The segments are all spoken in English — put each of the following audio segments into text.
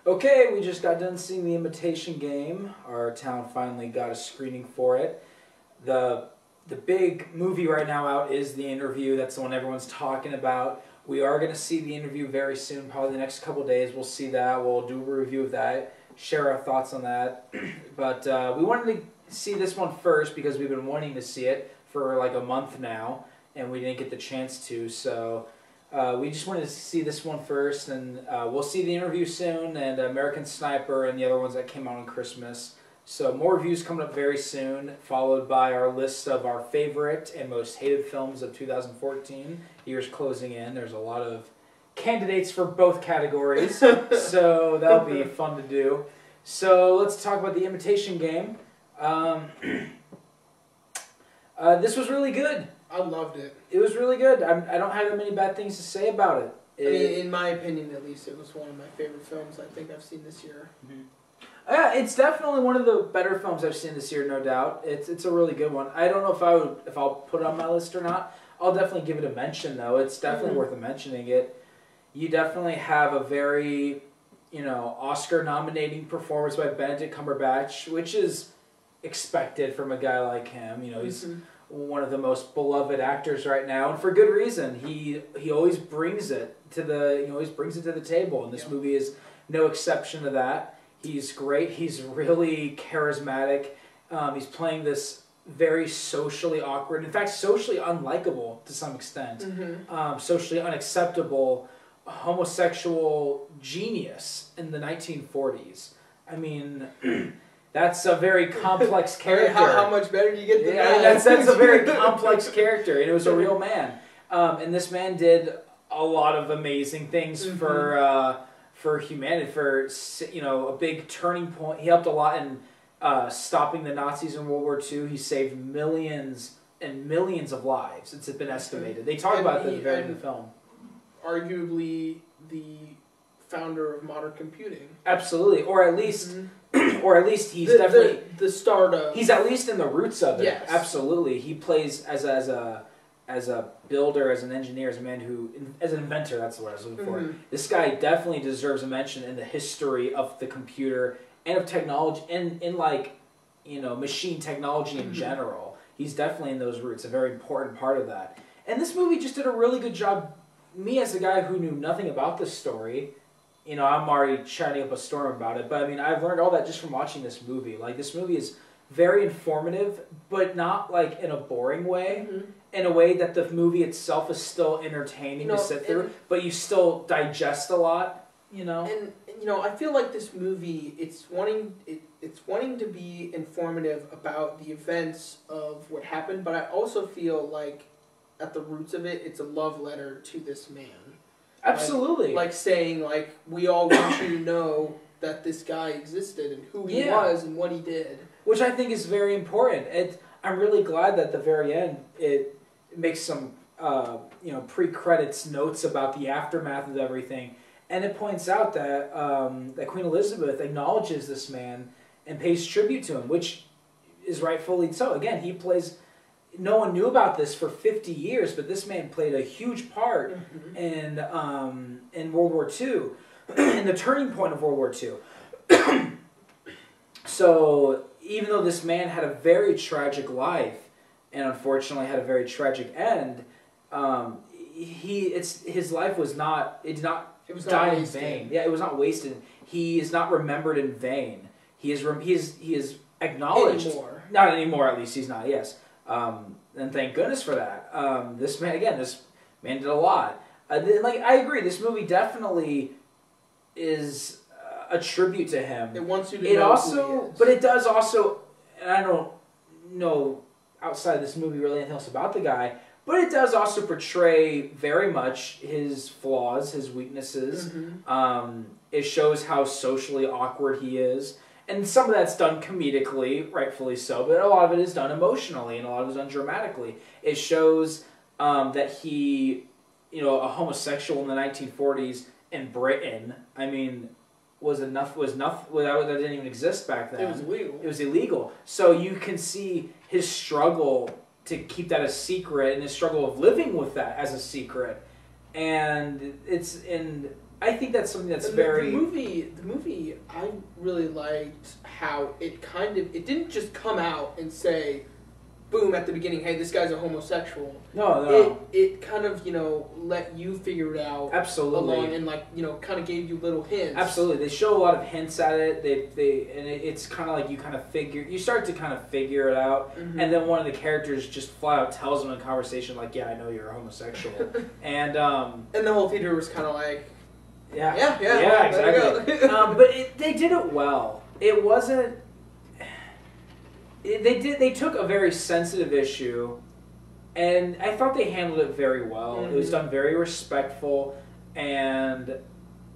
Okay, we just got done seeing The Imitation Game. Our town finally got a screening for it. The big movie right now out is The Interview. That's the one everyone's talking about. We are going to see The Interview very soon, probably the next couple days. We'll see that. We'll do a review of that, share our thoughts on that. But we wanted to see this one first because we've been wanting to see it for like a month now, and we didn't get the chance to, so... we just wanted to see this one first, and we'll see The Interview soon, and American Sniper, and the other ones that came out on Christmas. So more reviews coming up very soon, followed by our list of our favorite and most hated films of 2014. Year's closing in. There's a lot of candidates for both categories, so that'll be fun to do. So let's talk about The Imitation Game. This was really good. I loved it. It was really good. I don't have that many bad things to say about it. I mean, in my opinion, at least, it was one of my favorite films I think I've seen this year. Mm-hmm. Yeah, it's definitely one of the better films I've seen this year, no doubt. It's a really good one. I don't know if I'll put it on my list or not. I'll definitely give it a mention, though. It's definitely worth mentioning it. You definitely have a very, Oscar-nominating performance by Benedict Cumberbatch, which is expected from a guy like him. He's one of the most beloved actors right now, and for good reason. He always brings it to the table, and this movie is no exception to that. He's great. He's really charismatic. He's playing this very socially awkward, in fact, socially unlikable to some extent, socially unacceptable, homosexual genius in the 1940s. I mean. That's a very complex character. How much better do you get than that? That's a very complex character, and it was a real man. And this man did a lot of amazing things for humanity, for a big turning point. He helped a lot in stopping the Nazis in World War II. He saved millions and millions of lives. It's been estimated. They talk about that at the very end of the film. Arguably the founder of modern computing. Absolutely, or at least. Or at least he's definitely the start of. He's at least in the roots of it. Yes. Absolutely. He plays as a builder, as an engineer, as an inventor. That's the word I was looking for. This guy definitely deserves a mention in the history of the computer and of technology, and in machine technology in general. He's definitely in those roots. A very important part of that. And this movie just did a really good job. Me as a guy who knew nothing about this story. I'm already chatting up a storm about it, but I mean, I've learned all that just from watching this movie. Like, this movie is very informative, but not like in a boring way. In a way that the movie itself is still entertaining to sit through, but you still digest a lot. And I feel like this movie, it's wanting to be informative about the events of what happened, but I also feel like at the roots of it, it's a love letter to this man. Absolutely. Like saying, we all want you to know that this guy existed and who he was and what he did. Which I think is very important. I'm really glad that at the very end it makes some pre-credits notes about the aftermath of everything. And it points out that that Queen Elizabeth acknowledges this man and pays tribute to him, which is rightfully so. Again, he plays... No one knew about this for 50 years, but this man played a huge part in World War II, in the turning point of World War II. So even though this man had a very tragic life, and unfortunately had a very tragic end, his life was not. It did not die in vain. Yeah, it was not wasted. He is not remembered in vain. He is acknowledged. Anymore. Not anymore. At least he's not. Yes. And thank goodness for that. This man did a lot. I agree. This movie definitely is a tribute to him. It wants you to know who he is. But it does also, and I don't know outside of this movie really anything else about the guy, but it does also portray very much his flaws, his weaknesses. It shows how socially awkward he is. And some of that's done comedically, rightfully so, but a lot of it is done emotionally, and a lot of it is done dramatically. It shows that he, a homosexual in the 1940s in Britain, I mean, that didn't even exist back then. It was illegal. It was illegal. So you can see his struggle to keep that a secret, and his struggle of living with that as a secret. And I think that's something that's and very... The movie, I really liked how it didn't just come out and say, boom, at the beginning, hey, this guy's a homosexual. No. It kind of, let you figure it out. Absolutely. Along and, kind of gave you little hints. Absolutely. They show a lot of hints at it. It's kind of like you start to kind of figure it out. Mm-hmm. And then one of the characters just flat out tells them in conversation, like, yeah, I know you're a homosexual. And the whole theater was kind of like, yeah, well, exactly. But they did it well. It wasn't... They took a very sensitive issue, and I thought they handled it very well. Mm-hmm. It was done very respectful, and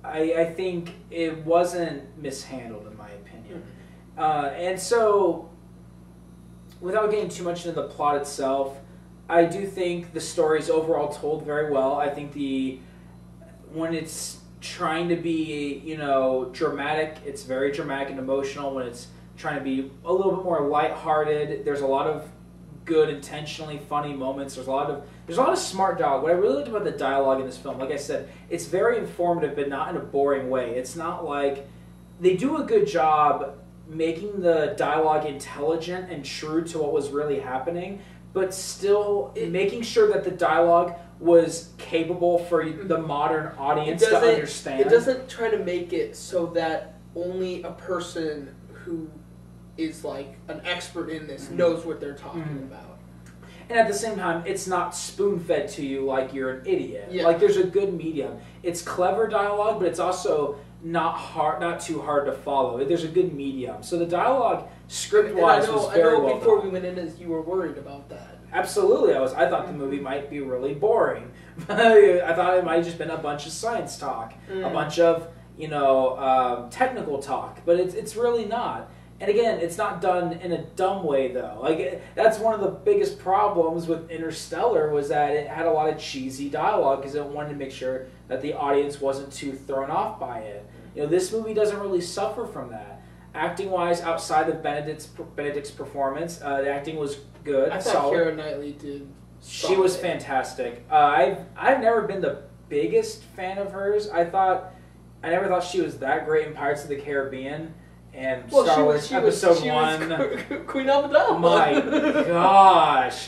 I think it wasn't mishandled, in my opinion. Mm-hmm. And so, without getting too much into the plot itself, I do think the story's overall told very well. I think when it's trying to be, dramatic, it's very dramatic and emotional. When it's trying to be a little bit more lighthearted, there's a lot of good, intentionally funny moments. There's a lot of smart dialogue. What I really liked about the dialogue in this film, like I said, it's very informative, but not in a boring way. It's not like... They do a good job making the dialogue intelligent and true to what was really happening, but still making sure that the dialogue was capable for the modern audience to understand. It doesn't try to make it so that only a person who is like an expert in this knows what they're talking about. And at the same time, it's not spoon-fed to you like you're an idiot. Yeah. Like, there's a good medium. It's clever dialogue, but it's also not too hard to follow. There's a good medium. So the dialogue, script-wise, was very well done. Before we went in, as you were worried about that. Absolutely, I thought the movie might be really boring. I thought it might have just been a bunch of science talk, a bunch of technical talk, but it's really not. And again, it's not done in a dumb way, though. Like, that's one of the biggest problems with Interstellar, was that it had a lot of cheesy dialogue because it wanted to make sure that the audience wasn't too thrown off by it. This movie doesn't really suffer from that. Acting-wise, outside of Benedict's performance, the acting was good. I thought Keira Knightley did. She was fantastic. I've never been the biggest fan of hers. I never thought she was that great in Pirates of the Caribbean. And Star Wars Episode 1. Queen Amidala. My gosh.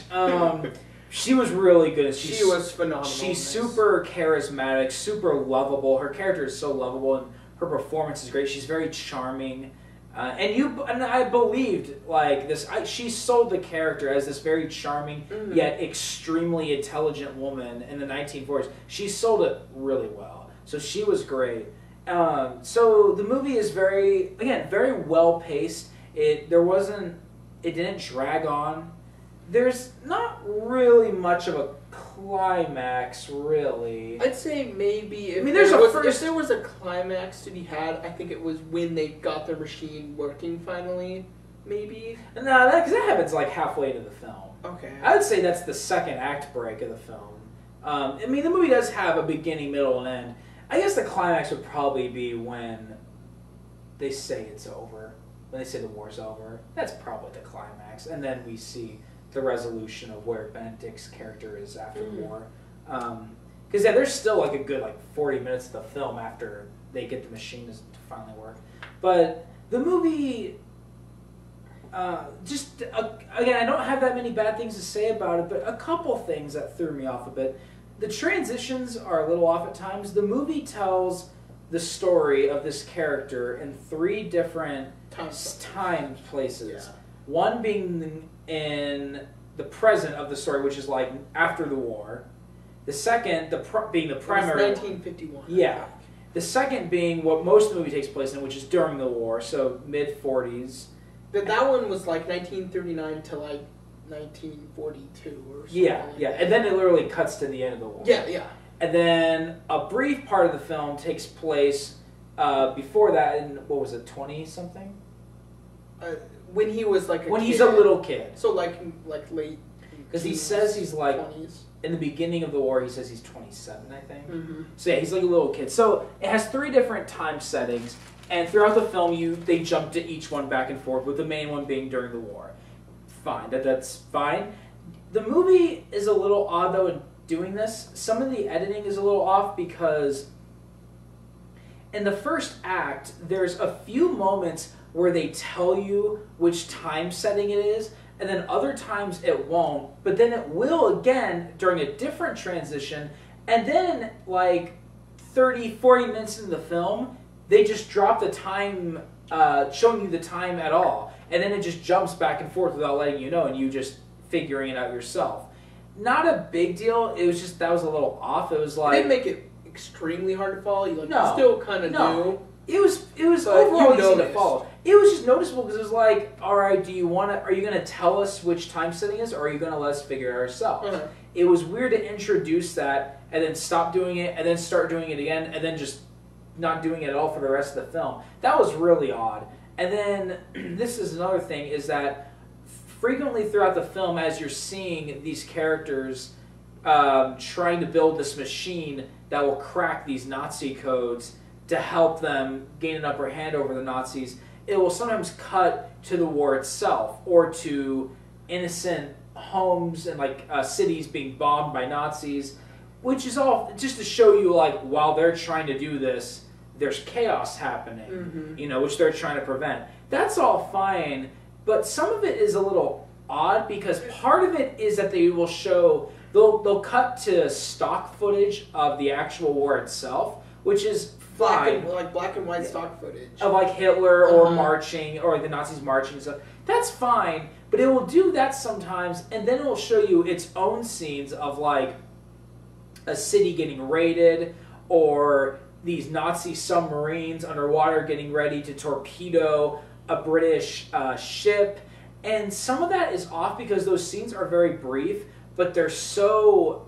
She was really good. She was phenomenal. She's super charismatic, super lovable. Her character is so lovable, and her performance is great. She's very charming. And I believed, like, this. She sold the character as this very charming, yet extremely intelligent woman in the 1940s. She sold it really well. So she was great. So the movie is very well paced. It didn't drag on. There's not really much of a climax, really. I'd say maybe if there was a climax to be had, I think it was when they got their machine working finally. Maybe. No, because that happens like halfway into the film. Okay. I would say that's the second act break of the film. The movie does have a beginning, middle, and end. I guess the climax would probably be when they say it's over. When they say the war's over. That's probably the climax. And then we see the resolution of where Benedict's character is after the war. Because there's still like a good 40 minutes of the film after they get the machine to finally work. But the movie... again, I don't have that many bad things to say about it, but a couple things that threw me off a bit. The transitions are a little off at times. The movie tells the story of this character in 3 different time places. Yeah. One being in the present of the story, which is like after the war. The second, being the primary... It was 1951. Yeah. The second being what most of the movie takes place in, which is during the war, so mid-40s. But that one was like 1939 to like 1942 or something. Yeah. And then it literally cuts to the end of the war. Yeah. And then a brief part of the film takes place before that in, what was it, 20-something? When he was like he's a little kid. So like late... Because he says he's like... 20s. In the beginning of the war, he says he's 27, I think. Mm-hmm. So yeah, he's like a little kid. So it has 3 different time settings. And throughout the film, they jump to each one back and forth, with the main one being during the war. Fine. That's fine. The movie is a little odd, though, in doing this. Some of the editing is a little off because in the first act, there's a few moments where they tell you which time setting it is, and then other times it won't, but then it will again during a different transition, and then like 30, 40 minutes into the film, they just drop the time, showing you the time at all, and then it just jumps back and forth without letting you know, and you just figuring it out yourself. Not a big deal, it was just, that was a little off. It was like... They didn't make it extremely hard to follow. You still kind of knew. It was overall easy to follow. It was just noticeable because it was like, all right, are you going to tell us which time setting is, or are you going to let us figure it ourselves? Uh-huh. It was weird to introduce that and then stop doing it and then start doing it again and then just not doing it at all for the rest of the film. That was really odd. And then this is another thing, is that frequently throughout the film, as you're seeing these characters trying to build this machine that will crack these Nazi codes to help them gain an upper hand over the Nazis, it will sometimes cut to the war itself or to innocent homes and like cities being bombed by Nazis, which is all just to show you like while they're trying to do this, there's chaos happening, you know, which they're trying to prevent. That's all fine, but some of it is a little odd because part of it is that they will show, they'll cut to stock footage of the actual war itself, which is fine. Black and white stock footage. Of like Hitler or marching, or like the Nazis marching and stuff. That's fine, but it will do that sometimes, and then it will show you its own scenes of like a city getting raided, or these Nazi submarines underwater getting ready to torpedo a British ship. And some of that is off because those scenes are very brief, but they're so...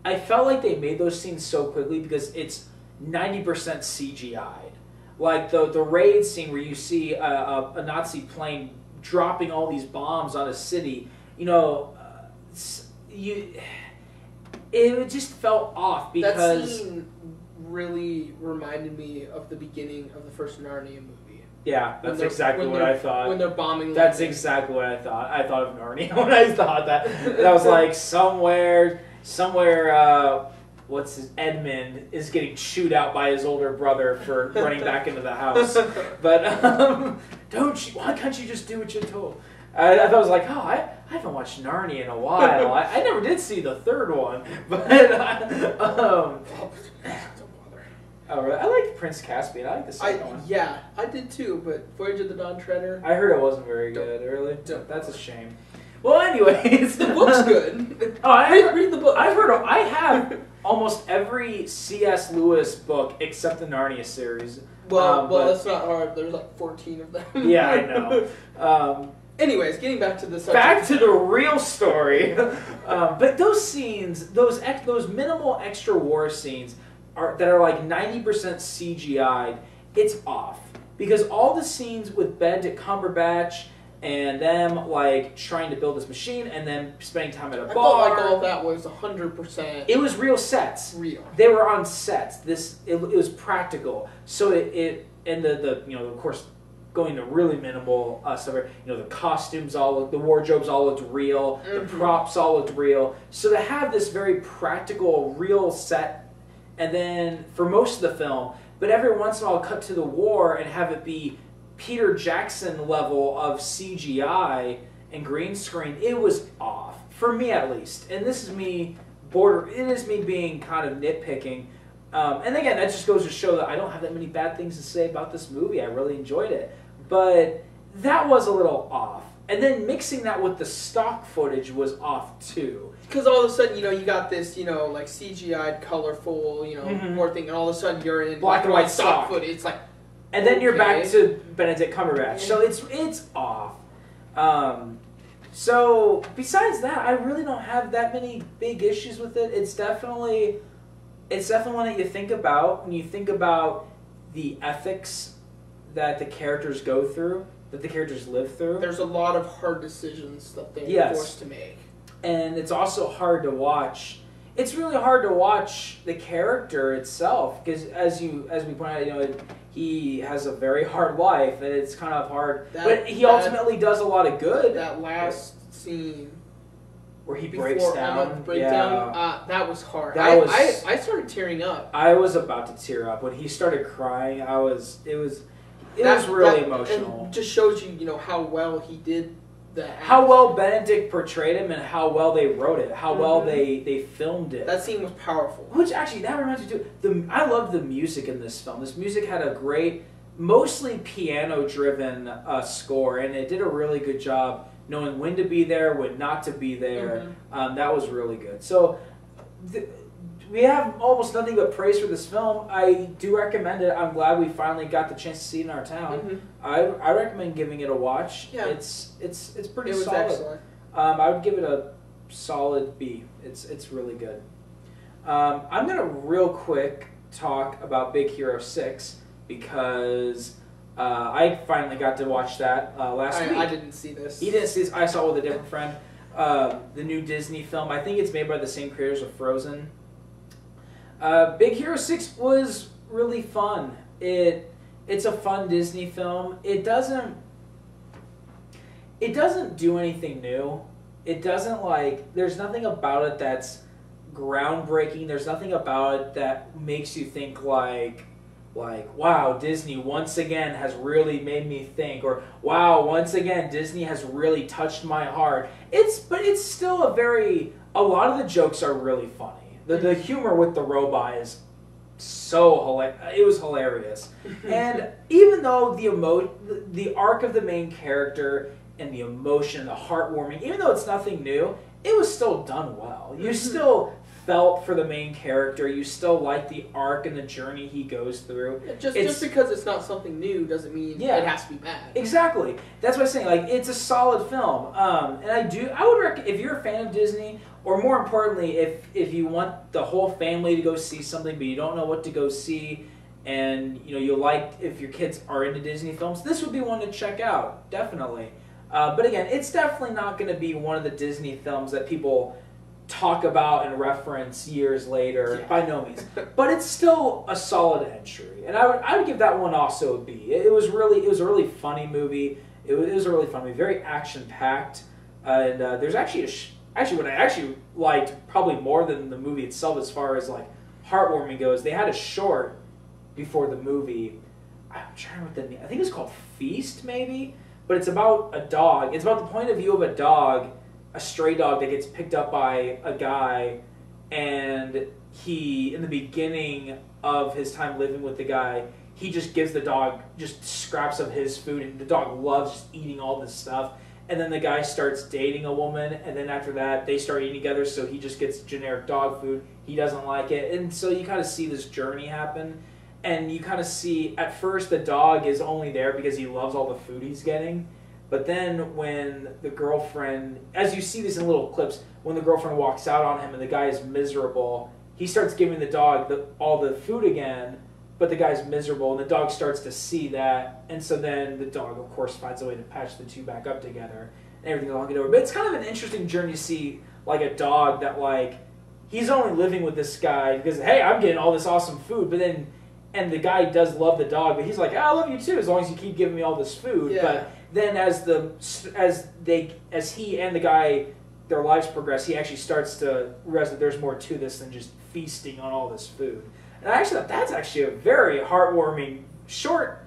I felt like they made those scenes so quickly because it's 90% CGI'd. Like the raid scene where you see a Nazi plane dropping all these bombs on a city, you know, it just felt off because... That scene really reminded me of the beginning of the first Narnia movie. Yeah, that's exactly what I thought. When they're bombing... That's exactly what I thought. I thought of Narnia when I thought that. That was like somewhere, Edmund is getting chewed out by his older brother for running back into the house. But why can't you just do what you're told? I thought it was like, oh, I haven't watched Narnia in a while. I never did see the third one, but oh, really? I liked Prince Caspian. I like the second one. Yeah, I did too, but Voyage of the Dawn Treader... I heard it wasn't very good, really. That's a shame. Well, anyways... The book's good. Oh, read the book. I have almost every C.S. Lewis book except the Narnia series. Well, that's not hard. There's like 14 of them. Yeah, I know. Anyways, getting back to the subject. Back to the real story. But those scenes, those minimal extra war scenes... that are like 90% CGI'd, it's off. Because all the scenes with Benedict Cumberbatch and them like trying to build this machine and then spending time at a bar. I felt like all of that was 100%. It was real sets. Real. They were on sets. It was practical. So and the you know, of course, going to really minimal stuff. You know, the costumes the wardrobes all looked real. The props all looked real. So to have this very practical, real set. And then for most of the film, but every once in a while cut to the war and have it be Peter Jackson level of CGI and green screen, it was off. For me at least. And this is me being kind of nitpicking. And again, that just goes to show that I don't have that many bad things to say about this movie. I really enjoyed it. But that was a little off. And then mixing that with the stock footage was off too. Because all of a sudden, you know, you got this, you know, like CGI'd, colorful, you know, more thing, and all of a sudden you're in black and white stock footage. It's like, and then you're back to Benedict Cumberbatch. So it's off. So besides that, I really don't have that many big issues with it. It's definitely one that you think about when you think about the ethics that the characters go through, that the characters live through. There's a lot of hard decisions that they're forced to make. And it's also hard to watch. It's really hard to watch the character itself because, as we pointed out, you know, he has a very hard life, and it's kind of hard. But he ultimately does a lot of good. That last scene where he breaks down. That was hard. I started tearing up. I was about to tear up when he started crying. It was really emotional. And just shows you, how well he did that. How well Benedict portrayed him and how well they wrote it. How well they filmed it. That scene was powerful. Which actually, that reminds me too. I love the music in this film. This music had a great, mostly piano-driven score, and it did a really good job knowing when to be there, when not to be there. That was really good. So we have almost nothing but praise for this film. I do recommend it. I'm glad we finally got the chance to see it in our town. I recommend giving it a watch. Yeah. It's pretty solid. It was excellent. I would give it a solid B. It's really good. I'm gonna real quick talk about Big Hero 6 because I finally got to watch that last week. I didn't see this. He didn't see this. I saw it with a different friend. The new Disney film. I think it's made by the same creators of Frozen. Big Hero 6 was really fun. It's a fun Disney film. It doesn't do anything new. It doesn't there's nothing about it that's groundbreaking. There's nothing about it that makes you think wow, Disney once again has really made me think, or wow, once again Disney has really touched my heart. But it's still a lot of the jokes are really funny. The humor with the robot is so hilarious. It was hilarious. And even though the arc of the main character and the emotion, the heartwarming, even though it's nothing new, it was still done well. You still felt for the main character. You still like the arc and the journey he goes through. Yeah, just because it's not something new doesn't mean it has to be bad. Exactly. That's what I'm saying. It's a solid film. And I would recommend, if you're a fan of Disney, or more importantly, if you want the whole family to go see something but you don't know what to go see, and you like if your kids are into Disney films, this would be one to check out, definitely. But again, it's definitely not going to be one of the Disney films that people talk about and reference years later, by no means. But it's still a solid entry, and I would give that one also a B. It was a really funny movie. It was a really fun movie, very action packed, and there's actually what I actually liked probably more than the movie itself as far as heartwarming goes. They had a short before the movie. I'm trying to remember what the name. I think it's called Feast, maybe. But it's about a dog. It's about the point of view of a dog, a stray dog that gets picked up by a guy, and he, in the beginning of his time living with the guy, he just gives the dog just scraps of his food, and the dog loves just eating all this stuff. And then the guy starts dating a woman, and then after that, they start eating together, so he just gets generic dog food. He doesn't like it. And so you kind of see this journey happen, and you kind of see, at first, the dog is only there because he loves all the food he's getting. But then when the girlfriend, as you see these in little clips, when the girlfriend walks out on him and the guy is miserable, he starts giving the dog all the food again, but the guy's miserable, and the dog starts to see that, and so then the dog, of course, finds a way to patch the two back up together, and everything's all get over. But it's kind of an interesting journey to see, a dog that, he's only living with this guy because, hey, I'm getting all this awesome food, but then, and the guy does love the dog, but he's like, I love you too, as long as you keep giving me all this food. Yeah. But then as he and the guy, their lives progress, he actually starts to realize that there's more to this than just feasting on all this food. And I actually thought that's actually a very heartwarming, short,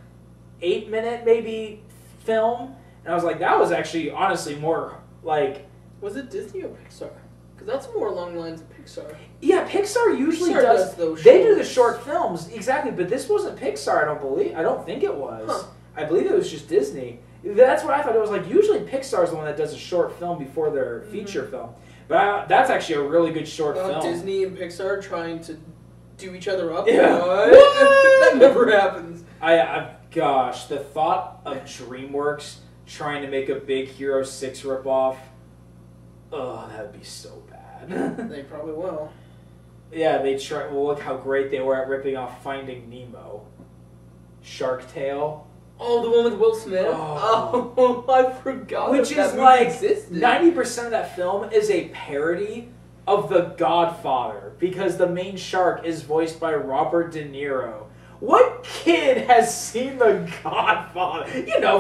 8-minute maybe film. And I was like, that was actually honestly more Was it Disney or Pixar? Because that's more along the lines of Pixar. Yeah, Pixar usually does those they do the short films, exactly, but this wasn't Pixar, I don't think it was. Huh. I believe it was just Disney. That's what I thought. It was usually Pixar's the one that does a short film before their feature film. But that's actually a really good short film. Disney and Pixar trying to do each other up? Yeah. What? That never happens. Gosh, the thought of DreamWorks trying to make a Big Hero 6 ripoff, that would be so bad. They probably will. Yeah, they try. Well, look how great they were at ripping off Finding Nemo. Shark Tale. Oh, the one with Will Smith? Oh, I forgot. Which is existed. 90% of that film is a parody of The Godfather, because the main shark is voiced by Robert De Niro. What kid has seen The Godfather?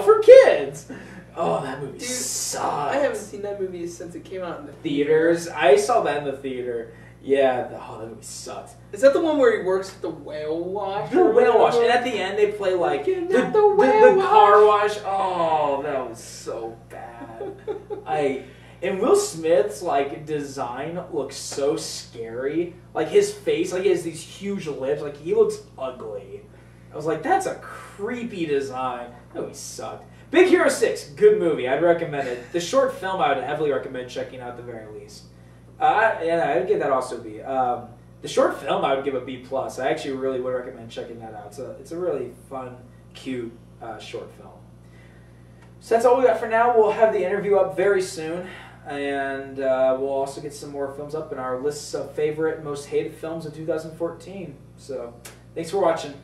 For kids. Oh, that movie Dude, sucked. I haven't seen that movie since it came out in the Theaters. I saw that in the theater. Yeah, that movie sucked. Is that the one where he works at the whale wash? The whale wash, and at the end they play like the whale car wash. Oh, that was so bad. And Will Smith's like design looks so scary. Like his face, like he has these huge lips. Like he looks ugly. I was like, that's a creepy design. That movie sucked. Big Hero 6, good movie. I'd recommend it. The short film I would heavily recommend checking out at the very least. Yeah, I'd give that also a B. The short film I would give a B+. I actually really would recommend checking that out. It's a really fun, cute short film. So that's all we got for now. We'll have the interview up very soon. And we'll also get some more films up in our lists of favorite, most hated films of 2014. So thanks for watching.